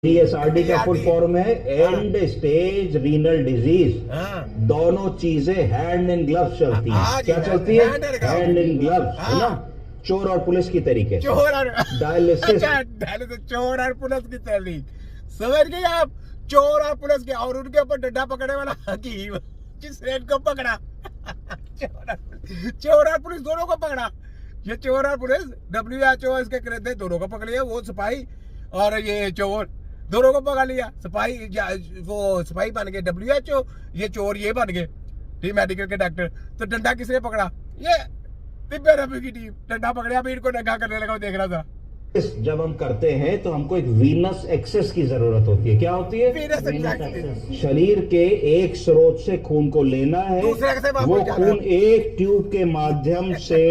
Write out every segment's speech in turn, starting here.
ESRD का full form है and stage renal disease. दोनों चीजें हैंड इन ग्लव्स चलती हैं। क्या चलती है? हैंड इन ग्लव्स, है ना। चोर और पुलिस की तरीके, चोर और डायलिसिस। चोर और पुलिस की तरीके, समझ गए आप? चोर और पुलिस के, और उनके ऊपर डंडा पकड़ने वाला हकीम जिस रेड को पकड़ा चोर और पुलिस दोनों को पकड़ा। ये चोर और पुलिस WHO इसके कहते दोनों को पकड़ लिया। वो सिपाही और ये चोर दोनों को पकड़ लिया। सिपाही वो सिपाही बन गए WHO, ये चोर ये बन गए ठीक मेडिकल के डॉक्टर। तो डंडा किसने पकड़ा? ये तिब्बे रफी की टीम डंडा पकड़ा। अभी इनको नंगा करने लगा, देख रहा था। जब हम करते हैं तो हमको एक वीनस एक्सेस की जरूरत होती है। क्या होती है? Venous access. शरीर के एक स्रोत से खून को लेना है, वो खून एक ट्यूब के माध्यम से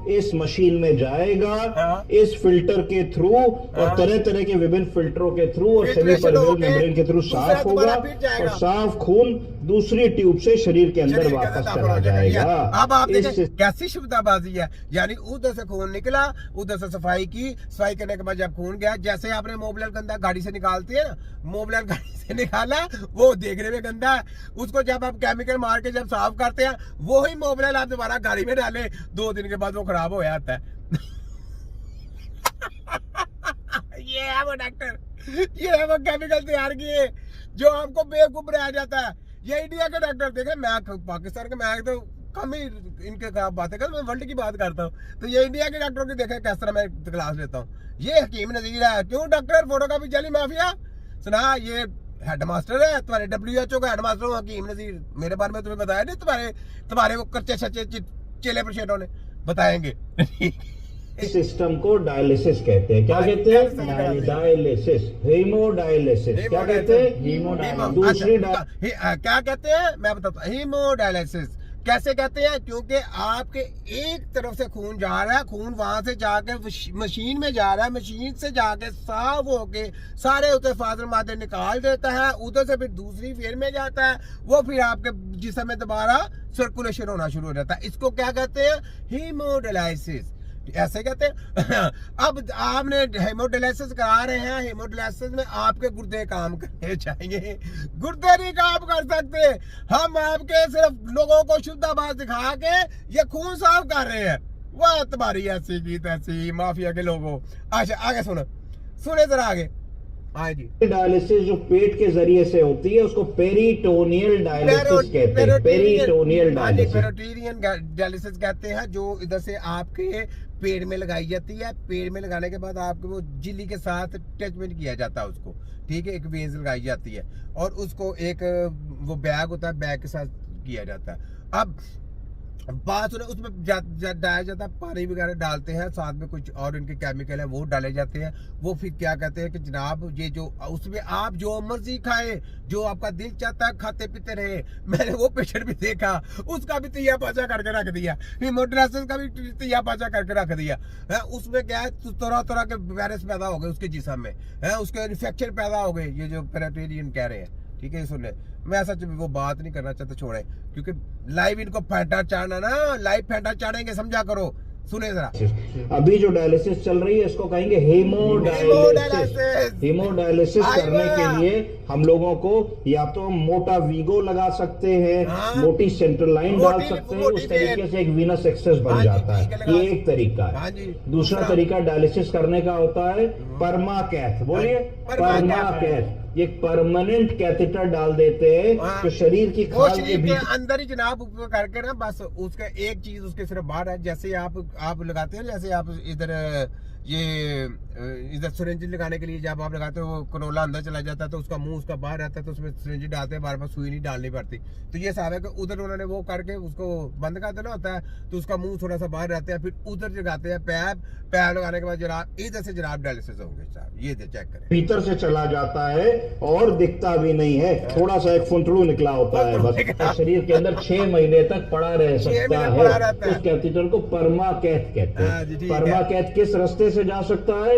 इस मशीन में जाएगा, इस फिल्टर के थ्रू और तरह तरह के विभिन्न फिल्टरों के थ्रू और सेमी परमेबल मेम्ब्रेन के थ्रू साफ होगा और साफ खून दूसरी ट्यूब से शरीर के अंदर वापस चला जाएगा। अब आप देखें कैसी शुद्धबाजी है। यानी उधर से खून निकला, उधर से सफाई की, सफाई करने के बाद जब खून गया, जैसे आपने मोबिल गंदा गाड़ी से निकालते हैं ना, मोबिल गाड़ी से निकाला, वो देखने में गंदा है, उसको जब आप केमिकल मार के जब साफ करते हैं, वो ही मोबिल आप दोबारा गाड़ी में डाले, 2 दिन के बाद वो खराब हो जाता है। ये है वो डॉक्टर, ये है वो केमिकल तैयार किए जो आपको बेवकूफ बनाया जाता है। ये इंडिया के डॉक्टर देखे, मैं पाकिस्तान के, मैं तो कम ही इनके खिलाफ बातें कर, मैं वर्ल्ड की बात करता हूँ। तो ये इंडिया के डॉक्टरों की देखे किस तरह मैं क्लास लेता हूँ। ये हकीम नजीर है, क्यों डॉक्टर फोटो का भी जाली माफिया सुना। ये हेडमास्टर है तुम्हारे WHO का हेडमास्टर हूँ हकीम नजीर। मेरे बारे में तुम्हें बताया नहीं, तुम्हारे वो कच्चे सच्चे चेले प्रशेटों ने बताएंगे। सिस्टम को डायलिसिस कहते हैं। क्या कहते हैं? Dialysis, haemodialysis. क्या कहते हैं? हीमोडायलिसिस। दूसरी क्या कहते हैं मैं बताता हूँ। हीमोडायलिसिस कैसे कहते हैं? क्योंकि आपके एक तरफ से खून जा रहा है, खून वहां से जाके मशीन में जा रहा है, मशीन से जाके साफ होके सारे उधर फाजल मादे निकाल देता है, उधर से फिर दूसरी फेर में जाता है, वो फिर आपके जिस्म में दोबारा सर्कुलेशन होना शुरू हो जाता है। इसको क्या कहते हैं? हीमोडायलिसिस ऐसे कहते हैं। अब आपने हेमोडायलिसिस करा रहे हैं, हेमोडायलिसिस में आपके गुर्दे काम करने चाहिए, गुर्दे नहीं काम कर सकते। हम आपके सिर्फ लोगों को शुद्धाभास दिखा के ये खून साफ कर रहे हैं। वाह तुम्हारी ऐसी की तैसी माफिया के लोगों। अच्छा आगे सुने जरा आगे। हाँ जी, डायलिसिस जो पेट के जरिए से होती है उसको पेरिटोनियल डायलिसिस कहते हैं। पेरिटोनियल डायलिसिस, पेरिटोनियल डायलिसिस कहते हैं, जो इधर से आपके पेट में लगाई जाती है। पेट में लगाने के बाद आपको वो झिल्ली के साथ अटैचमेंट किया जाता है उसको, ठीक है। एक वेंस लगाई जाती है और उसको एक वो बैग होता है, बैग के साथ किया जाता है। अब बात सुने, उसमें डाला जाता है, पानी वगैरह डालते हैं, साथ में कुछ और इनके केमिकल है वो डाले जाते हैं। वो फिर क्या कहते हैं कि जनाब ये जो उसमें आप जो मर्जी खाए, जो आपका दिल चाहता है खाते पीते रहे। मैंने वो पेशेंट भी देखा, उसका भी तैयार पाचा करके रख दिया, हीमोडायलिसिस का भी तैयार पाचा करके रख दिया है। उसमें क्या है, तरह तरह के वायरस पैदा हो गए उसके जिस्म में है, उसके इन्फेक्शन पैदा हो गए, ये जो पेरिटोनियल कह रहे हैं, ठीक है। सुन ले, मैं ऐसा वो बात नहीं करना चाहता, छोड़े, क्योंकि लाइव इनको फेंटा चाड़ना ना, लाइव फेंटा चाड़ेंगे, समझा करो। सुने जरा, अभी जो डायलिसिस चल रही है इसको कहेंगे हीमोडायलिसिस। हीमोडायलिसिस करने के लिए हम लोगों को या तो मोटा वीगो लगा सकते हैं, मोटी सेंट्रल लाइन डाल सकते हैं, उस तरीके से एक वीनस एक्सेस बन जाता है। ये एक तरीका है। दूसरा तरीका डायलिसिस करने का होता है परमाकैथ। बोलिए, परमाकैथ। ये परमानेंट कैथेटर डाल देते हैं जो शरीर की खाल के भीतर अंदर ही जनाब ऊपर करके ना, बस उसका एक चीज उसके सिर्फ बाहर है। जैसे आप लगाते हैं, जैसे आप इधर सिरिंज लगाने के लिए जब आप लगाते हो, वो कनोला अंदर चला जाता है तो उसका मुंह उसका बाहर रहता है, तो उसमें सिरिंज डालते हैं, बार बार सुई नहीं डालनी पड़ती। तो ये साहब है कि उधर उन्होंने वो करके उसको बंद कर देना होता है, तो उसका मुंह थोड़ा सा बाहर रहता है, फिर उधर लगाते हैं पैप लगाने के बाद जनाब इधर से जनाब डायलिसिस होंगे साहब। ये चेक करें, भीतर से चला जाता है और दिखता भी नहीं है, थोड़ा सा एक फुंतड़ू निकला होता है बस। शरीर के अंदर 6 महीने तक पड़ा रह सकता है। उस कैथेटर को परमाकैथ कहते हैं। परमाकैथ किस रास्ते से जा सकता है,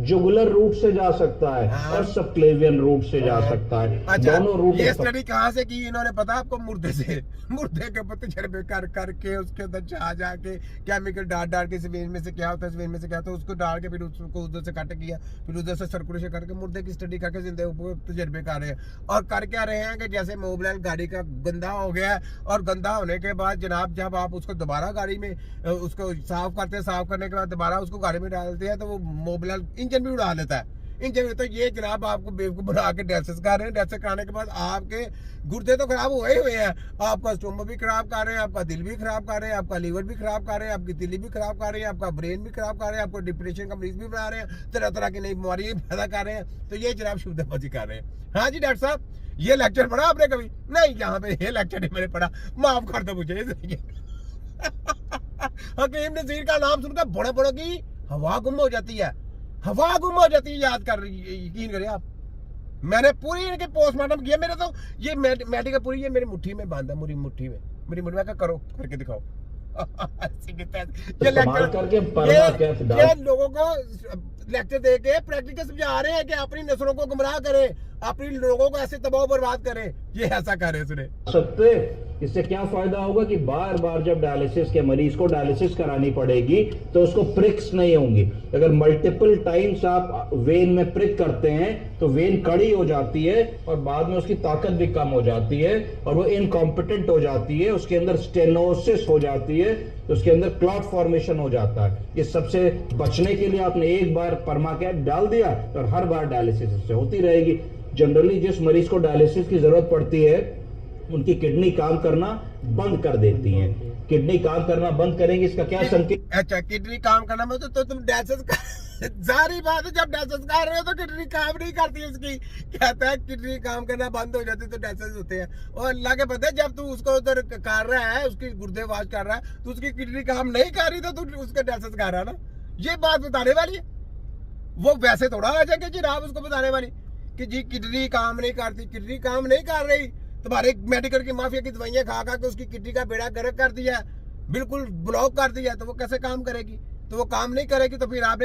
जुगुलर रूट से जा सकता है और सबक्लेवियन रूट से जा सकता है। अच्छा, दोनों रूट। ये स्टडी कहाँ से की इन्होंने पता आपको? मुर्दे से। मुर्दे के ऊपर तजर्बे कर करके उसके अंदर जा के केमिकल डाल के इस वेन में से क्या होता है, इस वेन में से क्या होता है, उसको डाल के फिर उसको उधर से कट किया, फिर उधर से सर्कुलेशन करके मुर्दे की स्टडी करके जिंदे ऊपर तजर्बे कर रहे हैं। और कर क्या रहे हैं कि जैसे मोबिल गाड़ी का गंदा हो गया है, और गंदा होने के बाद जनाब जब आप उसको दोबारा गाड़ी में उसको साफ करते हैं, साफ करने के बाद दोबारा उसको गाड़ी में डालते हैं तो वो मोबिल इंजन भी उड़ा लेता है। इंजन में तो ये जनाब आपको बेवकूफ बना के डायलिसिस कर रहे हैं। डायलिसिस कराने के बाद आपके गुर्दे तो खराब हुए हुए हैं, आपका स्टोमक भी खराब कर रहे हैं, आपका दिल भी खराब कर रहे हैं, आपका लीवर भी खराब कर रहे हैं, आपकी दिल्ली भी खराब कर रहे हैं, आपका ब्रेन भी खराब कर रहे हैं, आपको डिप्रेशन का मरीज भी बना रहे हैं, तरह तरह की नई बीमारी पैदा कर रहे हैं। तो ये जनाब शुद्धबाजी कर रहे हैं। हाँ जी डॉक्टर साहब, ये लेक्चर पढ़ा आपने कभी? नहीं, यहाँ पे ये लेक्चर नहीं मैंने पढ़ा, माफ कर दो मुझे। हकीम नज़ीर का नाम सुनकर बड़े बड़ों की हवा गुम हो जाती है, हवा गुम हो जाती है। याद कर, यकीन करिए आप, मैंने पूरी इनके पोस्टमार्टम किया। मेरे तो ये मेडिकल पूरी ये मेरी मुट्ठी में बांधा, मेरी मुट्ठी में करो करके दिखाओ। ये लोगों को लेक्चर दे के प्रैक्टिकल समझा रहे हैं कि अपनी नस्लों को गुमराह करें, अपनी लोगों को ऐसे तबाह बर्बाद करें। ये ऐसा कर रहे सुने सकते। इससे क्या फायदा होगा कि बार बार जब डायलिसिस के मरीज को डायलिसिस करानी पड़ेगी तो उसको प्रिक्स नहीं होंगी। अगर मल्टीपल टाइम्स आप वेन में प्रिक करते हैं तो वेन कड़ी हो जाती है और बाद में उसकी ताकत भी कम हो जाती है और वो इनकॉम्पिटेंट हो जाती है, उसके अंदर स्टेनोसिस हो जाती है, तो उसके अंदर क्लॉट फॉर्मेशन हो जाता है। इस सबसे बचने के लिए आपने एक बार परमाकैप डाल दिया और हर बार डायलिसिस इससे होती रहेगी। जनरली जिस मरीज को डायलिसिस की जरूरत पड़ती है उनकी किडनी काम करना बंद कर देती है। किडनी काम करना बंद करेंगे, इसका क्या संकेत? अच्छा, किडनी काम करना मतलब तो तुम डायलिसिस जारी बात है, जब डायलिसिस कर रहे हो तो किडनी काम नहीं करती उसकी। कहता है किडनी काम करना बंद हो जाती तो डायलिसिस होते हैं। और अल्लाह के पता है, जब तू उसको उधर कर रहा है, उसकी गुर्दे वाश कर रहा है, तो उसकी किडनी काम नहीं कर रही तो तू उसका डायलिसिस कर रहा है ना। ये बात बताने वाली है, वो वैसे थोड़ा आ जाएंगे जी आप उसको बताने वाली कि जी किडनी काम नहीं करती, किडनी काम नहीं कर रही। तुम्हारे मेडिकल की माफिया की दवाइयां खा खा के उसकी किडनी का बेड़ा गर्क कर दिया, बिल्कुल ब्लॉक कर दिया, तो वो कैसे काम करेगी? तो वो काम नहीं करेगी तो फिर आपने